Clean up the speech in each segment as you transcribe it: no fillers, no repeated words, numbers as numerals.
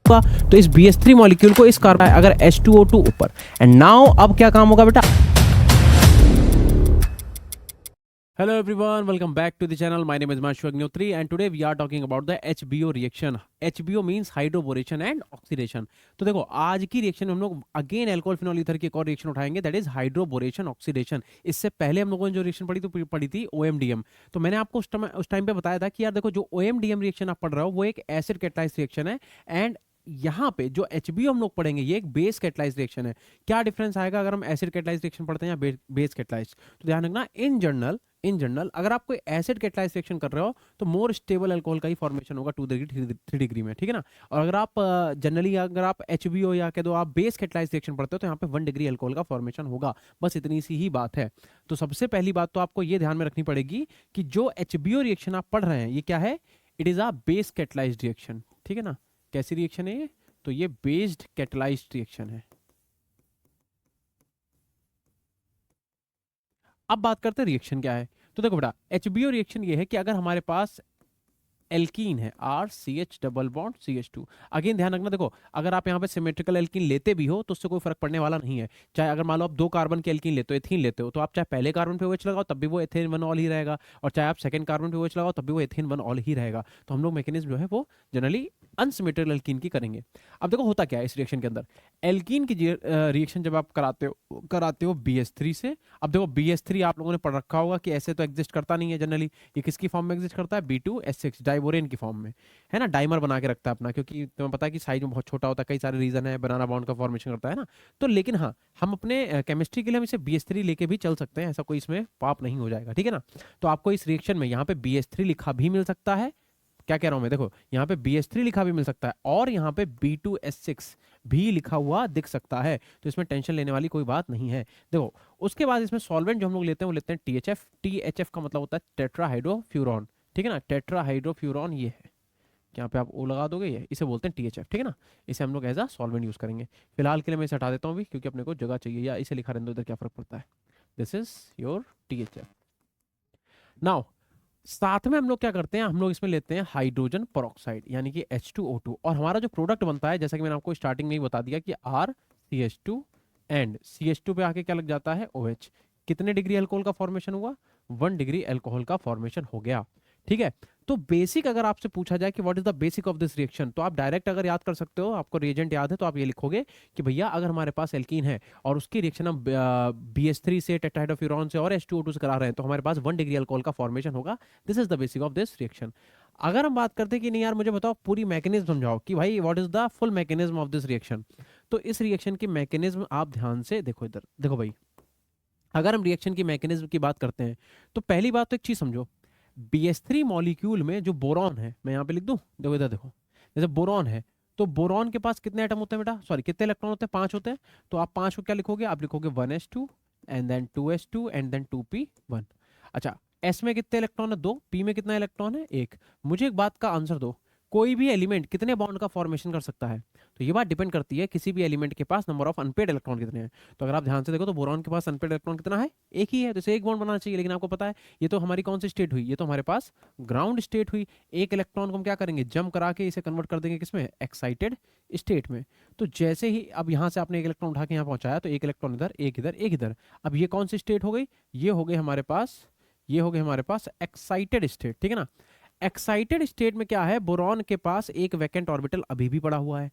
तो इस BH3 molecule को इस कार्बन अगर H2O2 ऊपर, एंड नाउ अब क्या काम होगा बेटा। Hello everyone, welcome back to the channel. My name is Himanshu Agnihotri and today we are talking about the HBO reaction. HBO means hydroboration and oxidation. तो देखो आज की रिएक्शन में हम लोग अगेन अल्कोहल फिनोल ईथर की एक और रिएक्शन उठाएंगे, दैट इज हाइड्रोबोरेशन ऑक्सीडेशन। इससे पहले हम लोगों ने जो रिएक्शन पढ़ी थी OMDM। तो मैंने आपको उस टाइम पे बताया था कि यार देखो जो OMDM रिएक्शन आप पढ़ रहे हो वो एक एसिड कैटालाइज्ड रिएक्शन है, एंड यहाँ पे जो HBO हम लोग पढ़ेंगे ये एक बेस कैटालाइज्ड रिएक्शन है। क्या डिफरेंस आएगा अगर हम एसिड कैटालाइज्ड रिएक्शन पढ़ते हैं या बेस कैटालाइज्ड? तो ध्यान रखना, इन जनरल अगर आप कोई एसिड कैटालाइज्ड रिएक्शन कर रहे हो तो मोर स्टेबल अल्कोहल का ही फॉर्मेशन होगा 2 डिग्री 3 डिग्री में, ठीक है ना। और अगर आप जनरली अगर आप HBO या कह दो आप बेस कैटालाइज्ड रिएक्शन पढ़ते हो तो यहाँ पे 1 डिग्री अल्कोहल का फॉर्मेशन होगा, बस इतनी सी ही बात है। तो सबसे पहली बात तो आपको ये ध्यान में रखनी पड़ेगी कि जो HBO रिएक्शन आप पढ़ रहे हैं ये क्या है, it is a base catalysed reaction, ठीक है ना। कैसी रिएक्शन है ये? तो ये बेस्ड कैटालाइज्ड रिएक्शन है। अब बात करते हैं रिएक्शन क्या है। तो देखो बेटा HBO रिएक्शन ये है कि अगर हमारे पास एल्कीन है RCH double bond CH2। Again ध्यान रखना, देखो अगर आप यहाँ पे सिमेट्रिकल एल्कीन लेते भी हो तो उससे कोई फर्क पड़ने वाला नहीं है। चाहे अगर मान लो आप 2 कार्बन के एल्कीन लेते हो, एथीन लेते हो, तो आप चाहे पहले कार्बन पे OH लगाओ तब भी वो एथेन 1 ऑल ही रहेगा, और चाहे आप सेकंड कार्बन पे OH लगाओ तब भी वो एथेन 1 ऑल ही रहेगा। तो हम लोग मैकेनिज्म जो है वो जनरली अनसिमेट्रिकल एल्कीन की करेंगे। अब देखो होता क्या है इस रिएक्शन के अंदर, एल्कीन की रिएक्शन जब आप कराते हो BH3 से। अब देखो BH3 आप लोगों ने पढ़ रखा होगा कि ऐसे तो एग्जिस्ट करता नहीं है जनरली, ये किसकी फॉर्म में एग्जिस्ट करता है, B2S6 डाइबोरेन की फॉर्म में, है ना। डाइमर बना के रखता है अपना, क्योंकि तुम्हें पता है कि साइज में बहुत छोटा होता है, कई सारे रीजन है, बनाना बॉन्ड का फॉर्मेशन करता है ना। तो लेकिन हाँ, हम अपने केमिस्ट्री के लिए हम इसे BH3 लेके भी चल सकते हैं, ऐसा कोई इसमें पाप नहीं हो जाएगा, ठीक है ना। तो आपको इस रिएक्शन में यहाँ पे BH3 लिखा भी मिल सकता है, क्या कह रहा हूं मैं, देखो यहाँ पे BH3 लिखा भी मिल सकता है और यहाँ पे B2S6 भी लिखा हुआ दिख सकता है। तो इसमें टेंशन लेने वाली कोई बात नहीं है। देखो उसके बाद इसमें सॉल्वेंट जो हम लोग लेते हैं वो लेते हैं THF। THF का मतलब होता है टेट्राहाइड्रोफ्यूरॉन, ठीक है ना। टेट्राहाइड्रोफ्यूरॉन ये है, यहाँ पे आप O लगा दोगे, ये इसे बोलते हैं THF, ठीक है ना। इसे हम लोग एज अ सॉल्वेंट यूज करेंगे। फिलहाल के लिए मैं इसे हटा देता हूँ अभी, क्योंकि अपने को जगह चाहिए, या इसे लिखा रहने दो, इधर क्या फर्क पड़ता है। This is your THF। Now साथ में हम लोग क्या करते हैं, हम लोग इसमें लेते हैं हाइड्रोजन पेरोक्साइड यानी कि H2O2, और हमारा जो प्रोडक्ट बनता है जैसा कि मैंने आपको स्टार्टिंग में ही बता दिया कि RCH2 एंड CH2 पे आके क्या लग जाता है OH। कितने डिग्री अल्कोहल का फॉर्मेशन हुआ, 1 डिग्री अल्कोहल का फॉर्मेशन हो गया, ठीक है। तो बेसिक अगर आपसे पूछा जाए कि what is the basic of this reaction, तो आप डायरेक्ट अगर याद कर सकते हो, आपको रिएजेंट याद है तो आप ये लिखोगे कि भैया अगर हमारे पास एल्कीन है और उसकी रिएक्शन हम BH3 से टेट्राहाइड्रोफ्यूरॉन से और H2O2 से करा रहे हैं तो हमारे पास 1 डिग्री अल्कोहल का फॉर्मेशन होगा। This is the basic of this reaction. अगर हम बात करते हैं कि नहीं यार मुझे बताओ पूरी मैकेनिज्म समझाओ कि भाई what is the full mechanism of this reaction, तो इस रिएक्शन की मैकेनिज्म आप ध्यान से देखो, इधर देखो भाई। अगर हम रिएक्शन की मैकेनिज्म की बात करते हैं तो पहली बात तो एक चीज समझो, BH3 मॉलिक्यूल में जो बोरॉन है, मैं यहाँ पे लिख दूं, देखो इधर देखो, जैसे बोरॉन है तो बोरॉन के पास कितने एटम होते हैं बेटा, सॉरी कितने इलेक्ट्रॉन होते हैं, 5 होते हैं। तो आप 5 को क्या लिखोगे, आप लिखोगे 1s2 and then 2s2 and then 2p1। अच्छा S में कितने इलेक्ट्रॉन है, 2, P में कितना इलेक्ट्रॉन है, 1। मुझे एक बात का आंसर दो, कोई भी एलिमेंट कितने बॉन्ड का फॉर्मेशन कर सकता है, तो ये बात डिपेंड करती है किसी भी एलिमेंट के पास नंबर ऑफ अनपेड इलेक्ट्रॉन कितने हैं। तो अगर आप ध्यान से देखो तो बोरॉन के पास अनपेड इलेक्ट्रॉन कितना है, एक ही है, तो इसे एक बॉन्ड बनाना चाहिए। लेकिन आपको पता है ये तो हमारी कौन सी स्टेट हुई, ये तो हमारे पास ग्राउंड स्टेट हुई। एक इलेक्ट्रॉन को हम क्या करेंगे, जंप करा के इसे कन्वर्ट कर देंगे किसमें, एक्साइटेड स्टेट में। तो जैसे ही अब यहाँ से आपने एक इलेक्ट्रॉन उठा के यहाँ पहुंचाया तो एक इलेक्ट्रॉन इधर, एक इधर, एक इधर। अब ये कौन सी स्टेट हो गई, ये हो गई हमारे पास, ये हो गई हमारे पास एक्साइटेड स्टेट, ठीक है ना। एक्साइटेड स्टेट में क्या है, बोरॉन के पास एक वैकेंट ऑर्बिटल अभी भी पड़ा हुआ है।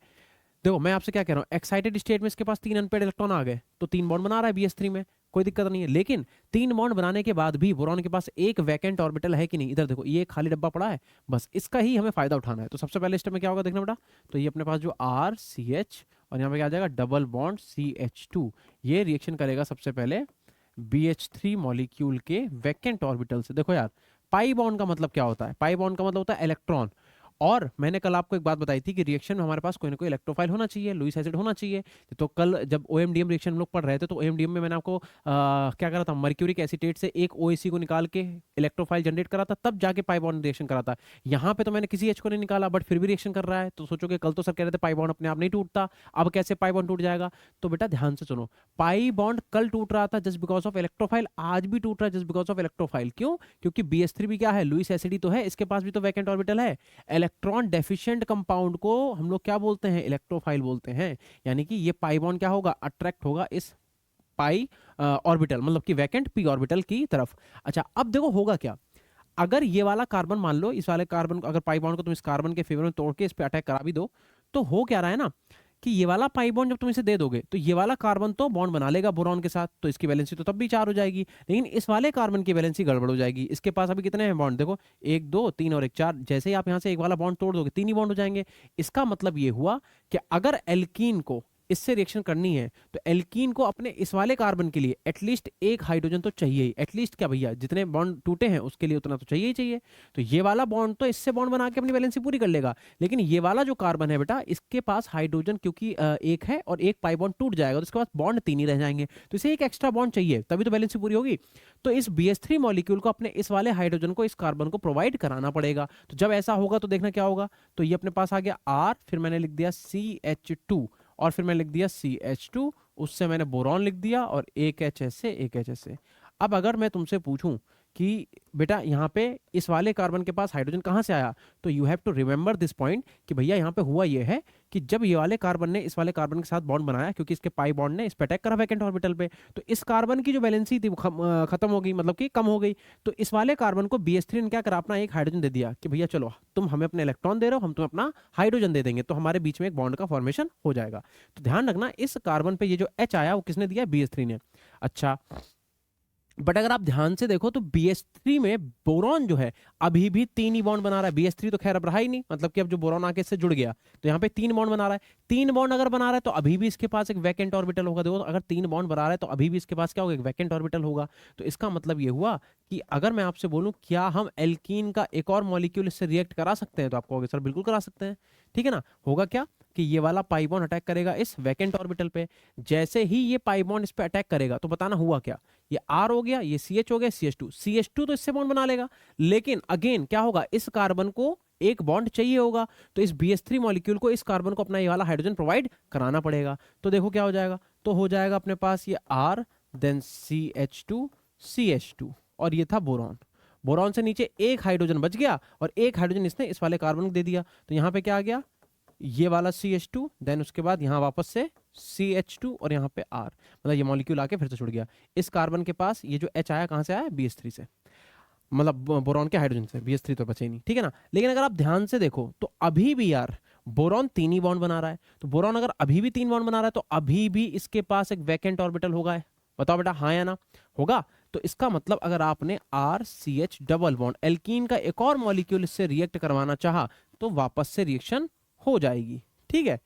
देखो मैं आपसे क्या कह रहा हूं, एक्साइटेड स्टेट में इसके पास 3 अनपेड इलेक्ट्रॉन आ गए तो 3 बॉन्ड बना रहा है BH3 में, कोई दिक्कत नहीं है। लेकिन 3 बॉन्ड बनाने के बाद भी बोरॉन के पास एक वैकेंट ऑर्बिटल है कि नहीं, इधर देखो ये खाली डब्बा पड़ा है, बस इसका ही हमें फायदा उठाना है। तो सबसे पहले स्टेप में क्या होगा देखना बेटा, तो ये अपने पास जो RCH और यहाँ पे क्या आ जाएगा डबल बॉन्ड CH2, ये रिएक्शन करेगा सबसे पहले BH3 मॉलिक्यूल के वैकेंट ऑर्बिटल से। देखो यार पाई बॉन्ड का मतलब क्या होता है, पाई बॉन्ड का मतलब होता है इलेक्ट्रॉन। और मैंने कल आपको एक बात बताई थी कि रिएक्शन में हमारे पास कोई ना कोई इलेक्ट्रोफाइल होना चाहिए, लुईस एसिड होना चाहिए। तो कल जब OMDM रिएक्शन हम लोग पढ़ रहे थे तो OMDM में मैंने आपको क्या करा था, मर्क्यूरिक एसीटेट से एक OAC को निकाल के इलेक्ट्रोफाइल जनरेट करा था, तब जाके पाई बॉन्ड रिएक्शन करा था। यहाँ पे तो मैंने किसी H को नहीं निकाला बट फिर भी रिएक्शन कर रहा है। तो सोचोगे कल तो सर कह रहे थे पाई बॉन्ड अपने आप नहीं टूटता, अब कैसे पाई बॉन्ड टूट जाएगा। तो बेटा ध्यान से सुनो, पाई बॉन्ड कल टूट रहा था जस्ट बिकॉज ऑफ इलेक्ट्रोफाइल, आज भी टूट रहा है जस्ट बिकॉज ऑफ इलेक्ट्रोफाइल। क्यों, क्योंकि BH3 भी क्या है, लुईस एसिड ही तो है, इसके पास भी तो वैकेंट ऑर्बिटल है। इलेक्ट्रॉन डेफिशिएंट कंपाउंड को हम लोग क्या बोलते हैं, इलेक्ट्रोफाइल बोलते हैं। यानी कि ये पाई बॉन्ड क्या होगा, अट्रैक्ट होगा इस पाई ऑर्बिटल, मतलब कि वैकेंट पी ऑर्बिटल की तरफ। अच्छा अब देखो होगा क्या, अगर ये वाला कार्बन मान लो, इस वाले कार्बन को, अगर पाई बॉन्ड को तुम इस कार्बन के फेवर में तोड़ के इस पे अटैक करा भी दो, तो हो क्या रहा है ना कि ये वाला पाई बॉन्ड जब तुम इसे दे दोगे तो ये वाला कार्बन तो बॉन्ड बना लेगा बोरॉन के साथ, तो इसकी वैलेंसी तो तब भी 4 हो जाएगी, लेकिन इस वाले कार्बन की वैलेंसी गड़बड़ हो जाएगी। इसके पास अभी कितने हैं बॉन्ड, देखो 1 2 3 और 1 4, जैसे ही आप यहाँ से एक वाला बॉन्ड तोड़ दोगे 3 ही बॉन्ड हो जाएंगे। इसका मतलब ये हुआ कि अगर एल्कीन को इससे रिएक्शन करनी है तो एल्कीन को अपने इस वाले कार्बन के लिए एटलीस्ट एक हाइड्रोजन तो चाहिए ही, एटलीस्ट क्या भैया, जितने बॉन्ड टूटे हैं उसके लिए उतना तो चाहिए ही चाहिए। तो ये वाला बॉन्ड तो इससे बॉन्ड बना के अपनी वैलेंसी पूरी कर लेगा, लेकिन ये वाला जो कार्बन है बेटा, इसके पास हाइड्रोजन क्योंकि एक है और एक पाई बॉन्ड टूट जाएगा तो इसके पास बॉन्ड 3 ही रह जाएंगे, तो इसे एक एक्स्ट्रा बॉन्ड चाहिए तभी तो वैलेंसी पूरी होगी। तो इस BH3 मॉलिक्यूल को अपने इस वाले हाइड्रोजन को इस कार्बन को प्रोवाइड कराना पड़ेगा। तो जब ऐसा होगा तो देखना क्या होगा, तो ये अपने पास आ गया R, फिर मैंने लिख दिया CH2 और फिर मैंने लिख दिया CH2, उससे मैंने बोरॉन लिख दिया और एक H ऐसे एक H ऐसे। अब अगर मैं तुमसे पूछूं कि बेटा यहाँ पे इस वाले कार्बन के पास हाइड्रोजन कहाँ से आया, तो you have to remember this point कि भैया यहाँ पे हुआ ये है कि जब ये वाले कार्बन ने इस वाले कार्बन के साथ बॉन्ड बनाया, क्योंकि इसके पाई बॉन्ड ने इस पे अटैक करा वैकेंट ऑर्बिटल पे, तो इस कार्बन की जो वैलेंसी थी वो खत्म हो गई, मतलब कि कम हो गई। तो इस वाले कार्बन को BH3 ने क्या करा, अपना एक हाइड्रोजन दे दिया कि भैया चलो तुम हमें अपने इलेक्ट्रॉन दे रहे हो, हम तुम्हें अपना हाइड्रोजन दे देंगे, तो हमारे बीच में एक बॉन्ड का फॉर्मेशन हो जाएगा। तो ध्यान रखना इस कार्बन पे ये जो H आया वो किसने दिया, BH3 ने। अच्छा बट अगर आप ध्यान से देखो तो BH3 में बोरॉन जो है अभी भी 3 ही बॉन्ड बना रहा है। BH3 तो खैर अब रहा ही नहीं, मतलब कि अब जो बोरॉन आके इससे जुड़ गया तो यहाँ पे 3 बॉन्ड बना रहा है। 3 बॉन्ड अगर बना रहा है तो अभी भी इसके पास एक वैकेंट ऑर्बिटल होगा। देखो अगर 3 बॉन्ड बना रहा है तो अभी भी इसके पास क्या होगा, एक वैकेंट ऑर्बिटल होगा। तो इसका मतलब ये हुआ कि अगर मैं आपसे बोलूं क्या हम एल्कीन का एक और मॉलिक्यूल इससे रिएक्ट करा सकते हैं, तो आप कहोगे सर बिल्कुल करा सकते हैं। ठीक है ना, होगा क्या कि ये वाला पाई बॉन्ड अटैक करेगा इस वैकेंट ऑर्बिटल पे, जैसे ही ये पाई बॉन्ड इस पे अटैक करेगा तो बताना हुआ क्या, ये R हो गया, ये CH हो गया, CH2 तो इससे बॉन्ड बना लेगा, लेकिन अगेन क्या होगा, इस कार्बन को एक बॉन्ड चाहिए होगा, तो इस BH3 मॉलिक्यूल को इस कार्बन को अपना ये वाला हाइड्रोजन प्रोवाइड कराना पड़ेगा। तो देखो क्या हो जाएगा, तो हो जाएगा अपने पास ये R देन CH2 CH2 और ये था बोरॉन। बोरॉन से नीचे एक हाइड्रोजन बच गया और एक हाइड्रोजन इसने इस वाले कार्बन को दे दिया, तो यहाँ पे क्या आ गया, ये वाला CH2 देन उसके बाद यहाँ वापस से CH2 और यहाँ पे R, मतलब ये मॉलिक्यूल आके फिर से जुड़ गया। इस कार्बन के पास ये जो H आया कहाँ से आया, BH3 से, मतलब बोरॉन के हाइड्रोजन से, BH3 तो बचे ही नहीं। ठीक है ना, लेकिन अगर आप ध्यान से देखो तो अभी भी यार बोरॉन 3 ही बॉन्ड बना रहा है, तो बोरॉन अगर अभी भी 3 बॉन्ड बना रहा है तो अभी भी इसके पास एक वैकेंट ऑर्बिटल होगा है। बताओ बेटा हाँ या ना, होगा। तो इसका मतलब अगर आपने RCH डबल बॉन्ड एल्कीन का एक और मॉलिक्यूल इससे रिएक्ट करवाना चाहा तो वापस से रिएक्शन हो जाएगी। ठीक है,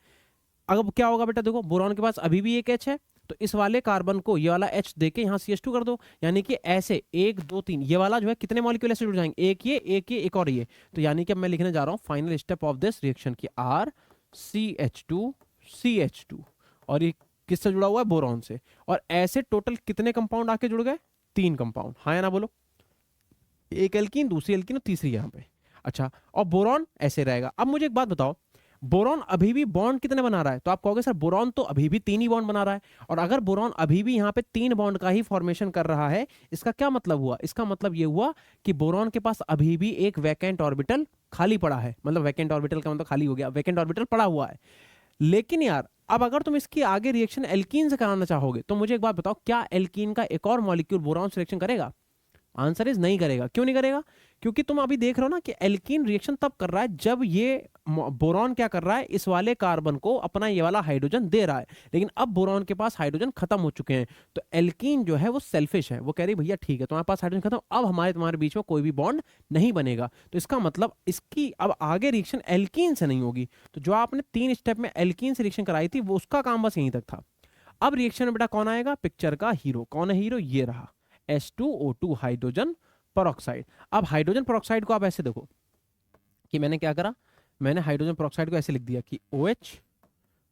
अब क्या होगा बेटा, देखो बोरॉन के पास अभी भी एक H है, तो इस वाले कार्बन को ये वाला H देके यहाँ CH2 कर दो, यानी कि ऐसे 1 2 3 ये वाला जो है कितने मॉलिक्यूल ऐसे जुड़ जाएंगे, एक ये एक और ये। तो यानी कि अब मैं लिखने जा रहा हूँ final step of this reaction की RCH2 CH2 और ये किससे जुड़ा हुआ है, बोरॉन से। और ऐसे टोटल कितने कंपाउंड आके जुड़ गए, 3 कंपाउंड, हाँ या ना बोलो, एक एल्कीन दूसरी एल्कीन और तीसरी यहाँ पे। अच्छा और बोरॉन ऐसे रहेगा। अब मुझे एक बात बताओ, बोरॉन अभी भी बॉन्ड कितने बना रहा है, तो आप कहोगे सर बोरॉन तो अभी भी 3 ही बॉन्ड बना रहा है, और अगर बोरॉन अभी भी यहाँ पे 3 बॉन्ड का ही फॉर्मेशन कर रहा है, इसका क्या मतलब हुआ, इसका मतलब ये हुआ कि बोरॉन के पास अभी भी एक वैकेंट ऑर्बिटल खाली पड़ा है, मतलब वैकेंट ऑर्बिटल का मतलब खाली हो गया, वैकेंट ऑर्बिटल पड़ा हुआ है। लेकिन यार अब अगर तुम इसकी आगे रिएक्शन एल्कीन से कराना चाहोगे तो मुझे एक बात बताओ, क्या एल्कीन का एक और मॉलिक्यूल बोरॉन से रिएक्शन करेगा, आंसर इज नहीं करेगा। क्यों नहीं करेगा, क्योंकि तुम अभी देख रहे हो ना कि एल्कीन रिएक्शन तब कर रहा है जब ये बोरॉन क्या कर रहा है, इस वाले कार्बन को अपना ये वाला हाइड्रोजन दे रहा है, लेकिन अब बोरॉन के पास हाइड्रोजन खत्म हो चुके हैं, तो एल्कीन जो है वो सेल्फिश है, वो कह रही भैया ठीक है तुम्हारे पास हाइड्रोजन खत्म, अब हमारे तुम्हारे बीच में कोई भी बॉन्ड नहीं बनेगा। तो इसका मतलब इसकी अब आगे रिएक्शन एल्कीन से नहीं होगी। तो जो आपने 3 स्टेप में एल्कीन से रिएक्शन कराई थी वो उसका काम बस यहीं तक था। अब रिएक्शन में बेटा कौन आएगा, पिक्चर का हीरो, कौन है हीरो, ये रहा H2O2 हाइड्रोजन पेरोक्साइड। अब हाइड्रोजन पेरोक्साइड को आप ऐसे देखो कि मैंने क्या करा, मैंने हाइड्रोजन पेरोक्साइड को ऐसे लिख दिया कि OH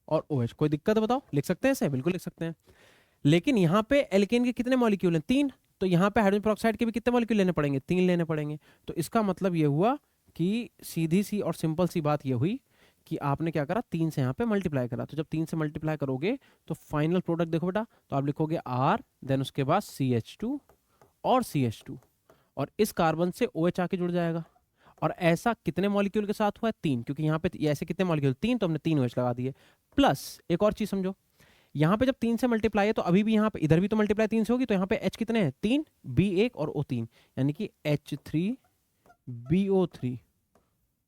और OH। कोई दिक्कत है बताओ, लिख सकते हैं ऐसे, बिल्कुल लिख सकते हैं। लेकिन यहाँ पे एल्केन के कितने मॉलिक्यूल हैं, 3, तो यहाँ पे हाइड्रोजन पेरोक्साइड के भी कितने मॉलिक्यूल लेने पड़ेंगे, 3 लेने पड़ेंगे। तो इसका मतलब ये हुआ कि सीधी सी और सिंपल सी बात ये हुई कि आपने क्या करा, 3 से यहाँ पे मल्टीप्लाई करा। तो जब 3 से मल्टीप्लाई करोगे तो फाइनल प्रोडक्ट देखो बेटा, तो आप लिखोगे R देन उसके बाद CH2 और CH2 और इस कार्बन से OH आके जुड़ जाएगा। और ऐसा कितने मॉलिक्यूल के साथ हुआ है? 3, क्योंकि यहाँ पे ये ऐसे कितने मॉलिक्यूल? 3, तो हमने 3 OH लगा दिए। प्लस एक और चीज समझो, यहाँ पे जब 3 से मल्टीप्लाई है तो अभी भी यहाँ पे इधर भी तो मल्टीप्लाई 3 से होगी, तो यहाँ पे H कितने हैं? 3, B1 और O3, यानी कि H3BO3,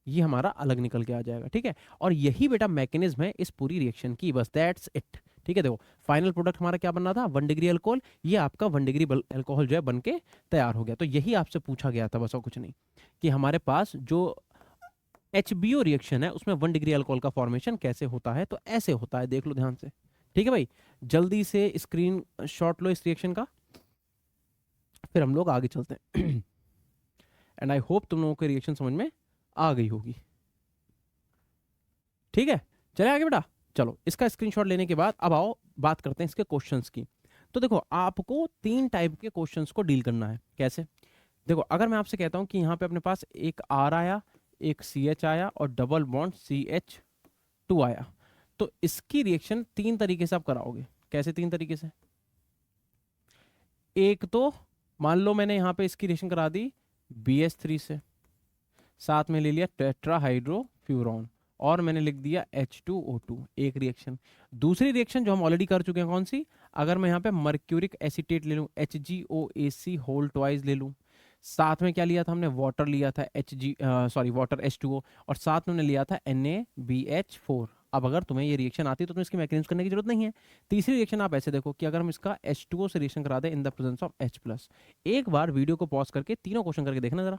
ये हमारा अलग निकल के आ जाएगा। ठीक है, और यही बेटा मैकेनिज्म है इस पूरी रिएक्शन की, बस दैट्स इट। ठीक है, देखो फाइनल प्रोडक्ट हमारा क्या बनना था? 1 डिग्री अल्कोहल, ये आपका 1 डिग्री अल्कोहल जो है बन के तैयार हो गया। तो यही आपसे पूछा गया था, बस और कुछ नहीं, कि हमारे पास जो HBO रिएक्शन है उसमें 1 डिग्री अल्कोहल का फॉर्मेशन कैसे होता है। तो ऐसे होता है, देख लो ध्यान से। ठीक है भाई, जल्दी से स्क्रीन शॉट लो इस रिएक्शन का, फिर हम लोग आगे चलते हैं। एंड आई होप तुम लोगों को रिएक्शन समझ में आ गई होगी। ठीक है, चले आगे बेटा। चलो, इसका स्क्रीनशॉट लेने के बाद अब आओ बात करते हैं इसके क्वेश्चंस की। तो देखो, आपको 3 टाइप के क्वेश्चंस को डील करना है। कैसे? देखो, अगर मैं आपसे कहता हूं कि यहाँ पे अपने पास एक R आया, एक CH आया और डबल बॉन्ड CH2 आया, तो इसकी रिएक्शन 3 तरीके से आप कराओगे। कैसे 3 तरीके से? एक तो मान लो मैंने यहाँ पे इसकी रिएक्शन करा दी BH3 से, साथ में ले लिया टेट्राहाइड्रोफ्यूरॉन और मैंने लिख दिया H2O2, एक रिएक्शन। दूसरी रिएक्शन जो हम ऑलरेडी कर चुके हैं, कौन सी? अगर मैं यहाँ पे मर्क्यूरिक एसीटेट ले लूँ, HgOAc होल ट्वाइस ले लूँ, साथ में क्या लिया था हमने? वाटर लिया था, वाटर H2O, और साथ में हमने लिया था NaBH4। अब अगर तुम्हें ये रिएक्शन आती है तो तुम्हें इसकी मैकेनिज्म करने की जरूरत नहीं है। तीसरी रिएक्शन आप ऐसे देखो कि अगर हम इसका H2O से रिएक्शन करा दें in the presence of H+। एक बार वीडियो को पॉज करके तीनों क्वेश्चन करके देखना जरा।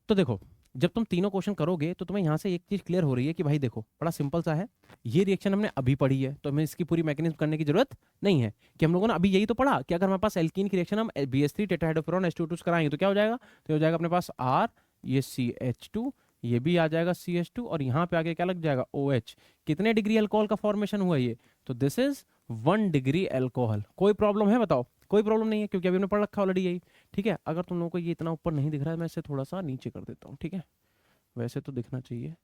तो देखो, जब तुम तीनों क्वेश्चन करोगे तो तुम्हें यहाँ से एक चीज क्लियर हो रही है कि भाई देखो, बड़ा सिंपल सा है, ये रिएक्शन हमने अभी पढ़ी है तो हमें इसकी पूरी मैकेनिज्म करने की जरूरत नहीं है। कि हम लोगों ने अभी यही तो पढ़ा कि अगर हमारे पास एल्कीन की रिएक्शन हम BH3 टेट्राहाइड्रोफ्यूरॉन H2O2 कराएंगे तो क्या हो जाएगा? तो हो जाएगा अपने पास R, ये CH2, ये भी आ जाएगा CH2, और यहाँ पे आगे क्या लग जाएगा? OH। कितने डिग्री अल्कोहल का फॉर्मेशन हुआ ये? तो दिस इज 1 डिग्री अल्कोहल। कोई प्रॉब्लम है बताओ? कोई प्रॉब्लम नहीं है, क्योंकि अभी हमने पढ़ रखा ऑलरेडी यही। ठीक है, अगर तुम लोगों को ये इतना ऊपर नहीं दिख रहा है, मैं इसे थोड़ा सा नीचे कर देता हूँ। ठीक है, वैसे तो दिखना चाहिए,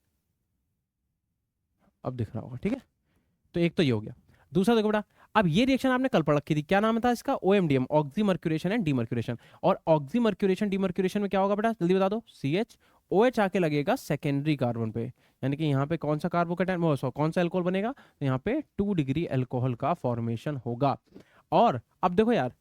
अब दिख रहा होगा। ठीक है, तो एक तो ये हो गया। दूसरा देखो बेटा, अब ये रिएक्शन आपने कल पढ़ रखी थी, क्या नाम था इसका? OMDM, oxymercuration and demercuration. और ऑक्सीमर्क्यूरेशन डीमर्क्यूरेशन में क्या होगा बेटा? जल्दी बता दो। CH OH आके लगेगा सेकेंडरी कार्बन पे, यानी कि यहाँ पे कौन सा कार्बोकेटाइन, कौन सा अल्कोहल बनेगा? तो यहाँ पे 2 डिग्री अल्कोहल का फॉर्मेशन होगा। और अब देखो यार,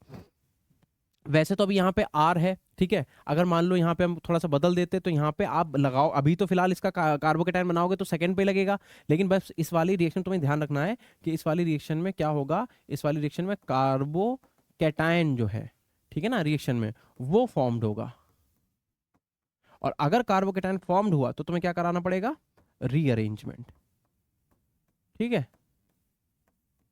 वैसे तो अभी यहाँ पे R है, ठीक है, अगर मान लो यहाँ पे हम थोड़ा सा बदल देते तो यहाँ पे आप लगाओ, अभी तो फिलहाल इसका कार्बोकेटाइन बनाओगे तो सेकंड पे लगेगा, लेकिन बस इस वाली रिएक्शन तुम्हें ध्यान रखना है कि इस वाली रिएक्शन में क्या होगा? इस वाली रिएक्शन में कार्बोकेटाइन जो है, ठीक है ना, रिएक्शन में वो फॉर्म्ड होगा। और अगर कार्बोकेटाइन फॉर्म्ड हुआ तो तुम्हें क्या कराना पड़ेगा? रीअरेंजमेंट। ठीक है,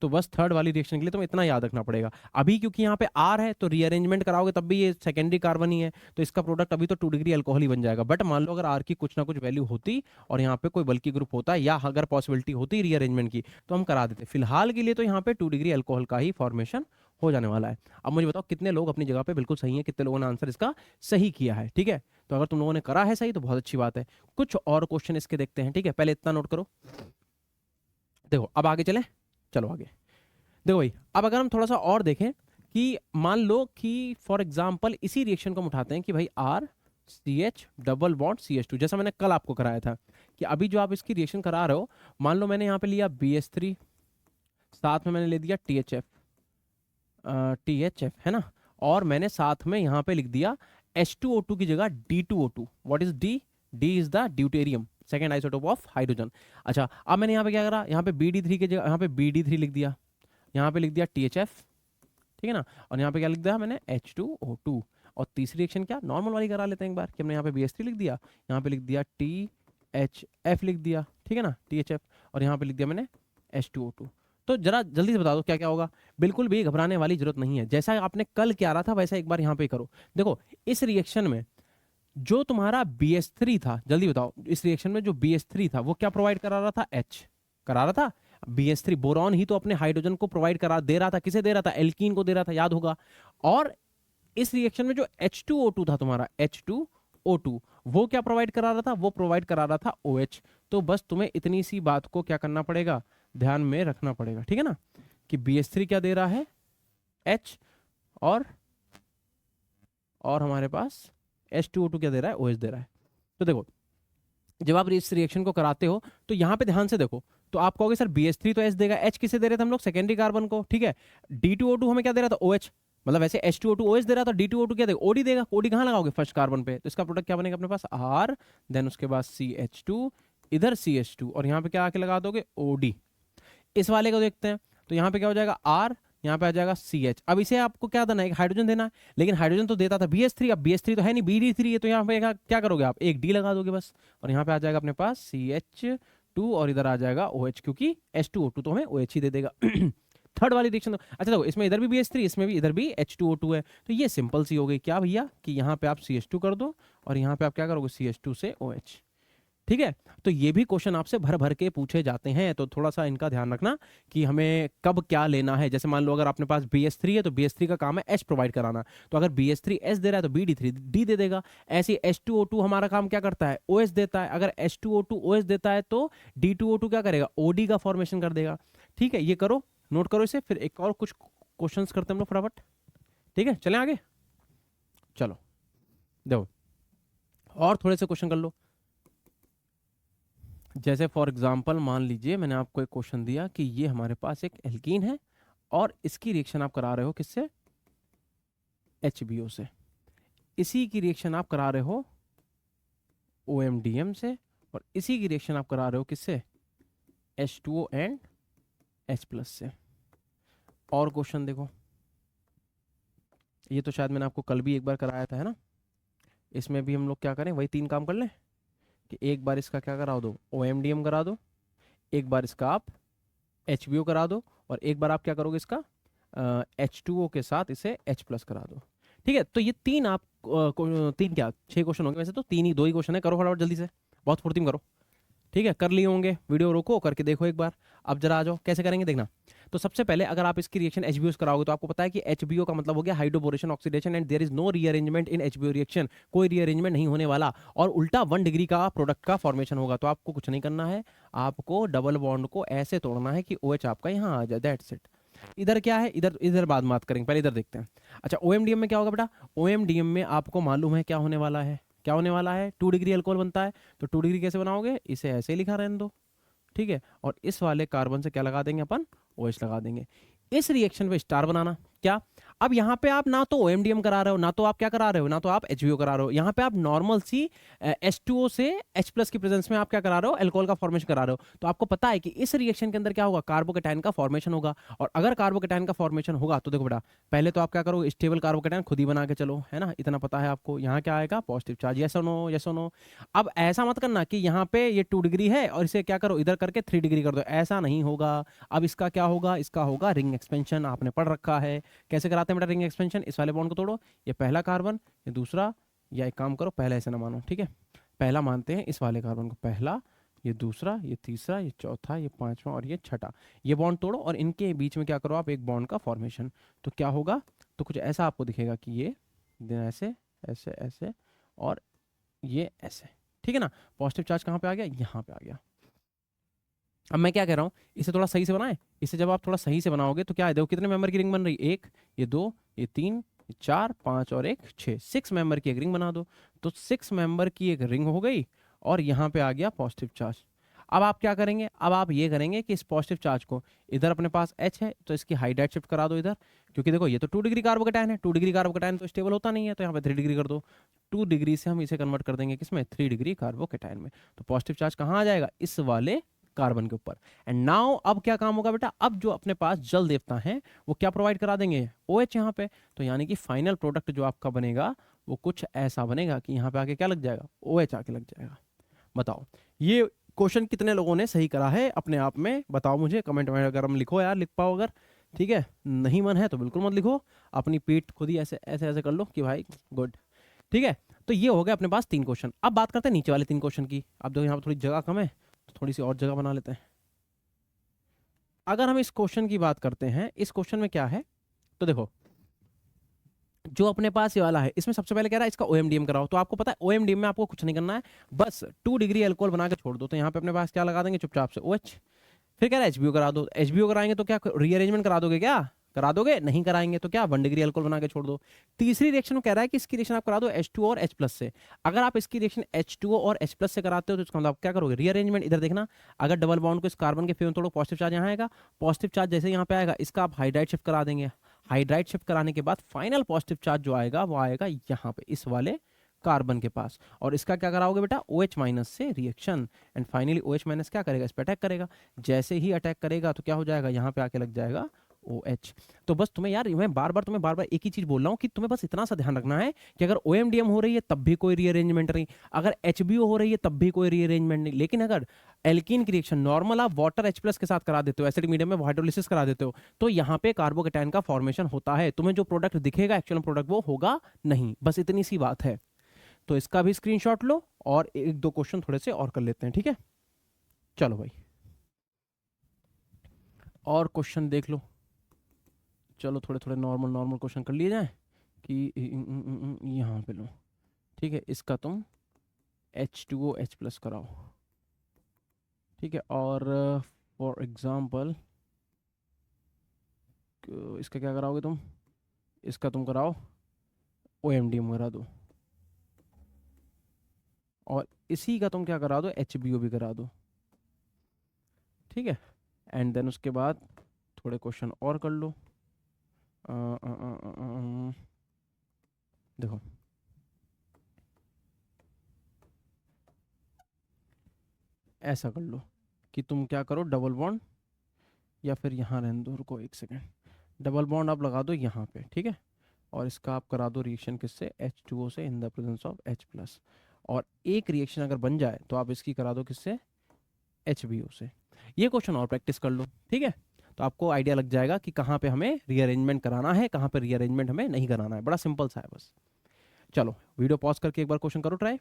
तो बस थर्ड वाली रिएक्शन के लिए तुम्हें इतना याद रखना पड़ेगा। अभी क्योंकि यहाँ पे R है तो रीअरेंजमेंट कराओगे तब भी ये सेकेंडरी कार्बन ही है, तो इसका प्रोडक्ट अभी तो 2 डिग्री अल्कोहल ही बन जाएगा। बट मान लो अगर R की कुछ ना कुछ वैल्यू होती और यहाँ पे कोई बल्कि ग्रुप होता, या अगर पॉसिबिलिटी होती रीअरेंजमेंट की, तो हम करा देते। फिलहाल के लिए तो यहाँ पे 2 डिग्री अल्कोहल का ही फॉर्मेशन हो जाने वाला है। अब मुझे बताओ कितने लोग अपनी जगह पे बिल्कुल सही है, कितने लोगों ने आंसर इसका सही किया है। ठीक है, तो अगर तुम लोगों ने करा है सही तो बहुत अच्छी बात है। कुछ और क्वेश्चन इसके देखते हैं। ठीक है, पहले इतना नोट करो। देखो अब आगे चले, चलो आगे देखो भाई। अब अगर हम थोड़ा सा और देखें कि मान लो कि फॉर एग्जांपल इसी रिएक्शन को हम उठाते हैं कि भाई R CH double bond CH2, जैसा मैंने कल आपको कराया था कि अभी जो आप इसकी रिएक्शन करा रहे हो, मान लो मैंने यहाँ पे लिया BH3, साथ में मैंने ले दिया THF है ना, और मैंने साथ में यहाँ पे लिख दिया H2O2 की जगह D2O2। What is D? D is the deuterium, second isotope of hydrogen. अच्छा, अब मैंने यहाँ पे क्या करा? यहाँ पे BD3 की जगह यहाँ पे BD3 लिख दिया, यहाँ पे लिख दिया THF, ठीक है ना, और यहाँ पे क्या लिख दिया मैंने? H2O2। और तीसरी रिएक्शन क्या नॉर्मल वाली करा लेते हैं एक बार, कि हमने यहाँ पे BH3 लिख दिया, यहाँ पे लिख दिया THF लिख दिया, ठीक है ना, THF, और यहाँ पे लिख दिया मैंने H2O2। तो जरा जल्दी से बता दो क्या क्या होगा। बिल्कुल भी घबराने वाली जरूरत नहीं है, जैसा आपने कल क्या रहा था वैसा एक बार यहाँ पे करो। देखो इस रिएक्शन में जो तुम्हारा BH3 था, जल्दी बताओ, इस रिएक्शन में जो BH3 था वो क्या प्रोवाइड करा रहा था? H करा रहा था। BH3 बोरॉन ही तो अपने हाइड्रोजन को प्रोवाइड करा दे रहा था, किसे दे रहा था? एल्कीन को दे रहा था, याद होगा। और इस रिएक्शन में जो H2O2 था तुम्हारा, H2O2, वो क्या प्रोवाइड करा रहा था? वो प्रोवाइड करा रहा था OH। तो बस तुम्हें इतनी सी बात को क्या करना पड़ेगा? ध्यान में रखना पड़ेगा, ठीक है ना, कि BH3 क्या दे रहा है? H, और हमारे पास H2O2 क्या दे रहा है? OH दे रहा है। तो देखो जब आप इस रिएक्शन को कराते हो तो यहाँ पे ध्यान से देखो, तो आप कहोगे सर BH3 तो H देगा, H किसे दे रहे थे हम लोग, सेकेंडरी कार्बन को, ठीक है। D2O2 हमें क्या दे रहा था, OH, मतलब वैसे H2O2 OH दे रहा था, D2O2 क्या देगा, OD देगा। OD कहाँ लगाओगे, फर्स्ट कार्बन पे, तो इसका प्रोडक्ट क्या बनेगा अपने पास, R, देन उसके बाद CH2, इधर CH2, और यहाँ पे क्या आके लगा दोगे, OD। इस वाले को देखते हैं, तो यहाँ पे क्या हो जाएगा, R, यहाँ पे आ जाएगा CH। अब इसे आपको क्या देना है, एक हाइड्रोजन देना है, लेकिन हाइड्रोजन तो देता था BH3, अब BH3 तो है नहीं, BD3 है, तो यहाँ पे क्या करोगे आप, एक D लगा दोगे बस, और यहाँ पे आ जाएगा अपने पास CH2, और इधर आ जाएगा OH, क्योंकि H2O2 तो हमें OH ही दे देगा। थर्ड वाली रिएक्शन, अच्छा देखो इसमें इधर भी BH3, इसमें भी, इधर भी H2O2 है, तो ये सिंपल सी हो गई क्या भैया, कि यहाँ पे आप CH2 कर दो, और यहाँ पे आप क्या करोगे, CH2 से OH, ठीक है। तो ये भी क्वेश्चन आपसे भर भर के पूछे जाते हैं, तो थोड़ा सा इनका ध्यान रखना कि हमें कब क्या लेना है। जैसे मान लो अगर अपने पास BH3 है तो BH3 का काम है H प्रोवाइड कराना, तो अगर BH3 H दे रहा है तो BD3 D दे देगा। ऐसे H2O2 हमारा काम क्या करता है, OH देता है, अगर H2O2 OH देता है तो D2O2 क्या करेगा, OD का फॉर्मेशन कर देगा, ठीक है। ये करो, नोट करो इसे, फिर एक और कुछ क्वेश्चन करते हैं हम लोग फटाफट, ठीक है। चलें आगे, चलो देखो और थोड़े से क्वेश्चन कर लो। जैसे फॉर एग्जांपल मान लीजिए मैंने आपको एक क्वेश्चन दिया कि ये हमारे पास एक एल्कीन है और इसकी रिएक्शन आप करा रहे हो किससे, HBO से। इसी की रिएक्शन आप करा रहे हो OMDM से, और इसी की रिएक्शन आप करा रहे हो किससे, H2O एंड H+ से। और क्वेश्चन देखो, ये तो शायद मैंने आपको कल भी एक बार कराया था, है ना। इसमें भी हम लोग क्या करें, वही 3 काम कर लें कि एक बार इसका क्या करा दो, OMDM करा दो, एक बार इसका आप HBO करा दो, और एक बार आप क्या करोगे इसका H2O के साथ इसे H+ करा दो, ठीक है। तो ये 3 आप 3 क्या 6 क्वेश्चन होंगे, वैसे तो 2 ही क्वेश्चन है। करो फटाफट जल्दी से, बहुत फुर्ती में करो, ठीक है। कर लिए होंगे, वीडियो रोको, करके देखो एक बार। अब जरा आ जाओ, कैसे करेंगे देखना। तो सबसे पहले अगर आप इसकी रिएक्शन HBO से कराओगे तो आपको पता है कि HBO का मतलब हो गया hydroboration oxidation, and there is no rearrangement in HBO reaction, कोई रीअरेंजमेंट नहीं होने वाला, और उल्टा 1 डिग्री का प्रोडक्ट का फॉर्मेशन होगा। तो आपको कुछ नहीं करना है, आपको डबल बॉन्ड को ऐसे तोड़ना है कि OH आपका यहाँ आ जाए, दैट्स इट। इधर क्या है, इधर इधर बाद बात करेंगे, पहले इधर देखते हैं। अच्छा OMDM में क्या होगा बेटा, OMDM में आपको मालूम है क्या होने वाला है, क्या होने वाला है, 2 डिग्री अल्कोहल बनता है, तो 2 डिग्री कैसे बनाओगे, इसे ऐसे ही लिखा रहने दो, ठीक है। और इस वाले कार्बन से क्या लगा देंगे अपन, OH लगा देंगे। इस रिएक्शन पे स्टार बनाना, क्या, अब यहाँ पे आप ना तो OMDM करा रहे हो, ना तो आप क्या करा रहे हो, ना तो आप HBO करा रहे हो, यहाँ पे आप नॉर्मल सी H2O से H+ की प्रेजेंस में आप क्या करा रहे हो, अल्कोहल का फॉर्मेशन करा रहे हो। तो आपको पता है कि इस रिएक्शन के अंदर क्या होगा, कार्बोकेटायन का फॉर्मेशन होगा, और अगर कार्बोकेटायन का फॉर्मेशन होगा तो देखो बेटा, पहले तो आप क्या करोगे, स्टेबल कार्बोकेटायन खुद ही बना के चलो, है ना, इतना पता है आपको। यहाँ क्या आएगा, पॉजिटिव चार्ज, यस और नो, यस और नो। अब ऐसा मत करना कि यहाँ पे ये 2 डिग्री है और इसे क्या करो, इधर करके 3 डिग्री कर दो, ऐसा नहीं होगा। अब इसका क्या होगा, इसका होगा रिंग एक्सपेंशन, आपने पढ़ रखा है कैसे कराते हैं बेटा रिंग एक्सपेंशन। इस वाले बॉन्ड को तोड़ो, ये पहला कार्बन, ये दूसरा, या एक काम करो पहला ऐसे ना मानो, ठीक है, पहला मानते हैं इस वाले कार्बन को, पहला, ये दूसरा, ये तीसरा, ये चौथा, ये पांचवा, और ये छठा। ये बॉन्ड तोड़ो और इनके बीच में क्या करो आप, एक बॉन्ड का फॉर्मेशन। तो क्या होगा, तो कुछ ऐसा आपको दिखेगा कि ये ऐसे ऐसे ऐसे और ये ऐसे, ठीक है ना। पॉजिटिव चार्ज कहाँ पे आ गया, यहाँ पे आ गया। अब मैं क्या कह रहा हूँ, इसे थोड़ा सही से बनाएं। इसे जब आप थोड़ा सही से बनाओगे तो क्या है, देखो कितने मेंबर की रिंग बन रही, 1, ये 2, ये 3, ये 4, 5 और 1 6, 6 मेंबर की एक रिंग बना दो। तो 6 मेंबर की एक रिंग हो गई, और यहाँ पे आ गया पॉजिटिव चार्ज। अब आप क्या करेंगे, अब आप ये करेंगे कि इस पॉजिटिव चार्ज को, इधर अपने पास H है तो इसकी हाइड्राइड शिफ्ट करा दो इधर, क्योंकि देखो ये तो 2 डिग्री कार्बोकेटायन है, 2 डिग्री कार्बोकेटायन तो स्टेबल होता नहीं है, तो यहाँ पे 3 डिग्री कर दो। 2 डिग्री से हम इसे कन्वर्ट कर देंगे किसमें, 3 डिग्री कार्बोकेटायन में। तो पॉजिटिव चार्ज कहाँ आ जाएगा, इस वाले कार्बन के ऊपर। एंड नाउ अब क्या काम होगा बेटा, अब जो अपने पास जल देवता है वो क्या प्रोवाइड करा देंगे, OH यहाँ पे। तो यानी कि फाइनल प्रोडक्ट जो आपका बनेगा वो कुछ ऐसा बनेगा कि यहाँ पे आके क्या लग जाएगा, OH आके लग जाएगा। बताओ ये क्वेश्चन कितने लोगों ने सही करा है अपने आप में, बताओ मुझे कमेंट में, अगर हम लिखो यार, लिख पाओ अगर, ठीक है। नहीं मन है तो बिल्कुल मत लिखो, अपनी पीठ खुद ही ऐसे ऐसे ऐसे कर लो कि भाई गुड, ठीक है। तो ये हो गया अपने पास 3 क्वेश्चन। अब बात करते हैं नीचे वाले 3 क्वेश्चन की। अब देखो यहाँ पर थोड़ी जगह कम है तो थोड़ी सी और जगह बना लेते हैं। अगर हम इस क्वेश्चन की बात करते हैं, इस क्वेश्चन में क्या है, तो देखो जो अपने पास ये वाला है, इसमें सबसे पहले कह रहा है इसका OMDM कराओ। तो आपको पता है OMDM में आपको कुछ नहीं करना है, बस 2 डिग्री अल्कोहल बना के छोड़ दो। तो यहाँ पे अपने पास क्या लगा देंगे चुपचाप से, OH। फिर कह रहा है HBO करा दो, HBO कराएंगे तो क्या रीअरेंजमेंट करा दोगे क्या, करा दोगे? नहीं कराएंगे तो क्या 1 डिग्री अल्कोहल बना के छोड़ दो। तीसरी रिएक्शन कह रहा है कि इसकी रिएक्शन आप करा दो H2O और H+ से। अगर आप इसकी रिएक्शन H2O और H+ से कराते हो तो इसका मतलब आप क्या करोगे? रीअरेंजमेंट। इधर देखना, अगर डबल बॉन्ड को इस कार्बन के फेवर में तोड़ो, पॉजिटिव चार्ज यहाँ आएगा, पॉजिटिव चार्ज जैसे यहाँ पे आएगा इसका आप हाइड्राइड शिफ्ट करा देंगे। हाइड्राइड शिफ्ट कराने के बाद फाइनल पॉजिटिव चार्ज जो आएगा वो आएगा यहाँ पे इस वाले कार्बन के पास, और इसका क्या कराओगे बेटा? OH- से रिएक्शन, एंड फाइनली OH- क्या करेगा? इस पे अटैक करेगा। जैसे ही अटैक करेगा तो क्या हो जाएगा? यहाँ पे आके लग जाएगा OH। तो बस तुम्हें यार, मैं बार बार एक ही चीज बोल रहा हूँ कि तुम्हें बस इतना सा ध्यान रखना है कि अगर OMDM हो रही है तब भी कोई रीअरेंजमेंट नहीं, अगर HBO हो रही है तब भी कोई रीअरेंजमेंट नहीं। लेकिन अगर एल्कीन की रिएक्शन नॉर्मल आप वाटर H+ के साथ करा देते हो, एसिडिक मीडियम में हाइड्रोलिसिस करा देते हो, तो यहाँ पे कार्बोकेटायन का फॉर्मेशन होता है। तुम्हें जो प्रोडक्ट दिखेगा एक्चुअल प्रोडक्ट वो होगा नहीं, बस इतनी सी बात है। तो इसका भी स्क्रीनशॉट लो और एक दो क्वेश्चन थोड़े से और कर लेते हैं, ठीक है? चलो भाई, और क्वेश्चन देख लो। चलो थोड़े थोड़े नॉर्मल क्वेश्चन कर लिए जाए कि यहाँ पे लो, ठीक है? इसका तुम H2O H+ कराओ, ठीक है? और फॉर एग्जाम्पल इसका क्या कराओगे तुम? इसका तुम कराओ OMDM करा दो, और इसी का तुम क्या करा दो? HBO भी करा दो, ठीक है? एंड देन उसके बाद थोड़े क्वेश्चन और कर लो। देखो, ऐसा कर लो कि तुम क्या करो, डबल बॉन्ड, या फिर यहाँ रहने दो, रुको एक सेकेंड, डबल बॉन्ड आप लगा दो यहाँ पे, ठीक है? और इसका आप करा दो रिएक्शन किससे? H2O से in the presence of H+। और एक रिएक्शन अगर बन जाए तो आप इसकी करा दो किससे? HBO से। ये क्वेश्चन और प्रैक्टिस कर लो, ठीक है? तो आपको आइडिया लग जाएगा कि कहाँ पे हमें रीअरेंजमेंट कराना है, कहाँ पे रीअरेंजमेंट हमें नहीं कराना है। बड़ा सिंपल सा है बस। चलो वीडियो पॉज करके एक बार क्वेश्चन करो ट्राई।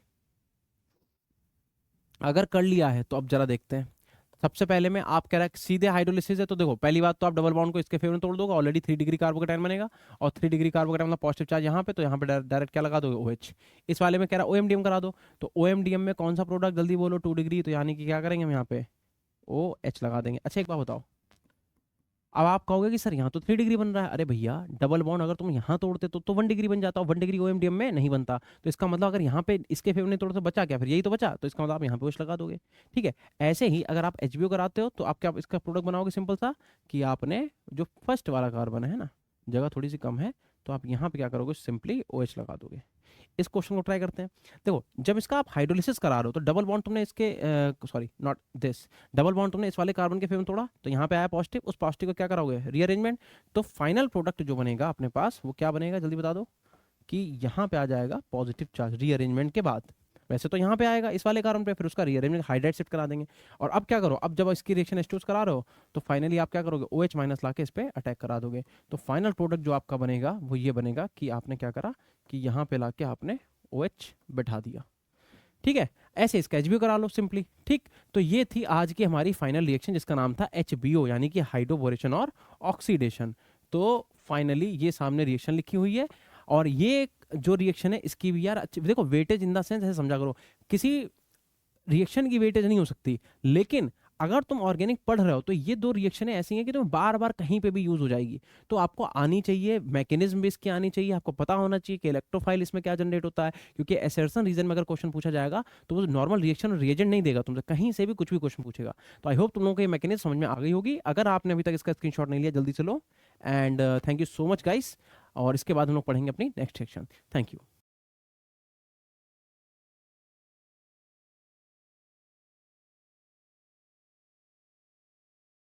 अगर कर लिया है तो अब जरा देखते हैं। सबसे पहले में आप कह रहा है सीधे हाइड्रोलिसिस है, तो देखो पहली बात तो आप डबल बॉन्ड को इसके फेवर में तोड़ दोगे, ऑलरेडी 3 डिग्री कार्बोकेटायन बनेगा, और 3 डिग्री कार्बोकेटायन मतलब पॉजिटिव चार्ज यहाँ पे, तो यहाँ पे डायरेक्ट क्या लगा दोगे? OH। इस वाले में कह रहा है OMDM करा दो, तो OMDM में कौन सा प्रोडक्ट? जल्दी बोलो। 2 डिग्री, तो यानी कि क्या करेंगे हम यहाँ पे? OH लगा देंगे। अच्छा एक बात बताओ, अब आप कहोगे कि सर यहाँ तो 3 डिग्री बन रहा है। अरे भैया, डबल बॉन्ड अगर तुम यहाँ तोड़ते तो 1 डिग्री बन जाता, 1 डिग्री OMDM में नहीं बनता। तो इसका मतलब अगर यहाँ पे इसके फेवर नहीं तोड़ते तो बचा क्या? फिर यही तो बचा, तो इसका मतलब आप यहाँ पे OH लगा दोगे, ठीक है? ऐसे ही अगर आप HBO कराते हो तो आप क्या इसका प्रोडक्ट बनाओगे? सिंपल सा, कि आपने जो फर्स्ट वाला कार्बन है ना, जगह थोड़ी सी कम है, तो आप यहाँ पे क्या करोगे? सिंपली OH लगा दोगे। इस क्वेश्चन को ट्राई करते हैं। देखो, जब इसका आप हाइड्रोलिसिस करा रहे हो तो डबल बॉन्ड तुमने इसके sorry not this, double bond तुमने इस वाले कार्बन के फेवर में तोड़ा, तो यहाँ पे आया पॉजिटिव, उस पॉजिटिव को क्या कराओगे? रीअरेंजमेंट। तो फाइनल प्रोडक्ट जो बनेगा अपने पास वो क्या बनेगा? जल्दी बता दो। कि यहाँ पे आ जाएगा पॉजिटिव चार्ज रीअरेंजमेंट के बाद। वैसे तो यहाँ पे आएगा इस वाले कार्बन पे, फिर उसका रीअरेंजमेंट हाइड्राइड शिफ्ट करा देंगे। और अब क्या करो, अब जब इसकी रिएक्शन H2 करा रहे हो तो फाइनली आप क्या करोगे? OH- ला के इस पे अटैक करा दोगे। तो फाइनल प्रोडक्ट जो आपका बनेगा वो ये बनेगा कि आपने क्या करा कि यहाँ पे ला के आपने OH बैठा दिया, ठीक है? ऐसे इसका HBO करा लो सिंपली, ठीक? तो ये थी आज की हमारी फाइनल रिएक्शन जिसका नाम था HBO, यानी कि हाइड्रोबोरेशन और ऑक्सीडेशन। तो फाइनली ये सामने रिएक्शन लिखी हुई है, और ये जो रिएक्शन है इसकी भी यार देखो वेटेज इन द सेंस ऐसे समझा करो, किसी रिएक्शन की वेटेज नहीं हो सकती, लेकिन अगर तुम ऑर्गेनिक पढ़ रहे हो तो ये दो रिएक्शनें ऐसी हैं कि तुम बार बार कहीं पे भी यूज हो जाएगी। तो आपको आनी चाहिए, मैकेनिज्म भी इसकी आनी चाहिए, आपको पता होना चाहिए कि इलेक्ट्रोफाइल इसमें क्या जनरेट होता है, क्योंकि एसर्शन रीजन में अगर क्वेश्चन पूछा जाएगा तो वो नॉर्मल रिएक्शन रिएजेंट नहीं देगा तुमसे, कहीं से भी कुछ भी क्वेश्चन पूछेगा। तो आई होप तुम लोगों को ये मैकेनिज्म समझ में आ गई होगी। अगर आपने अभी तक इसका स्क्रीनशॉट नहीं लिया जल्दी से लो, and thank you so much guys. और इसके बाद हम लोग पढ़ेंगे अपनी नेक्स्ट सेक्शन। Thank you.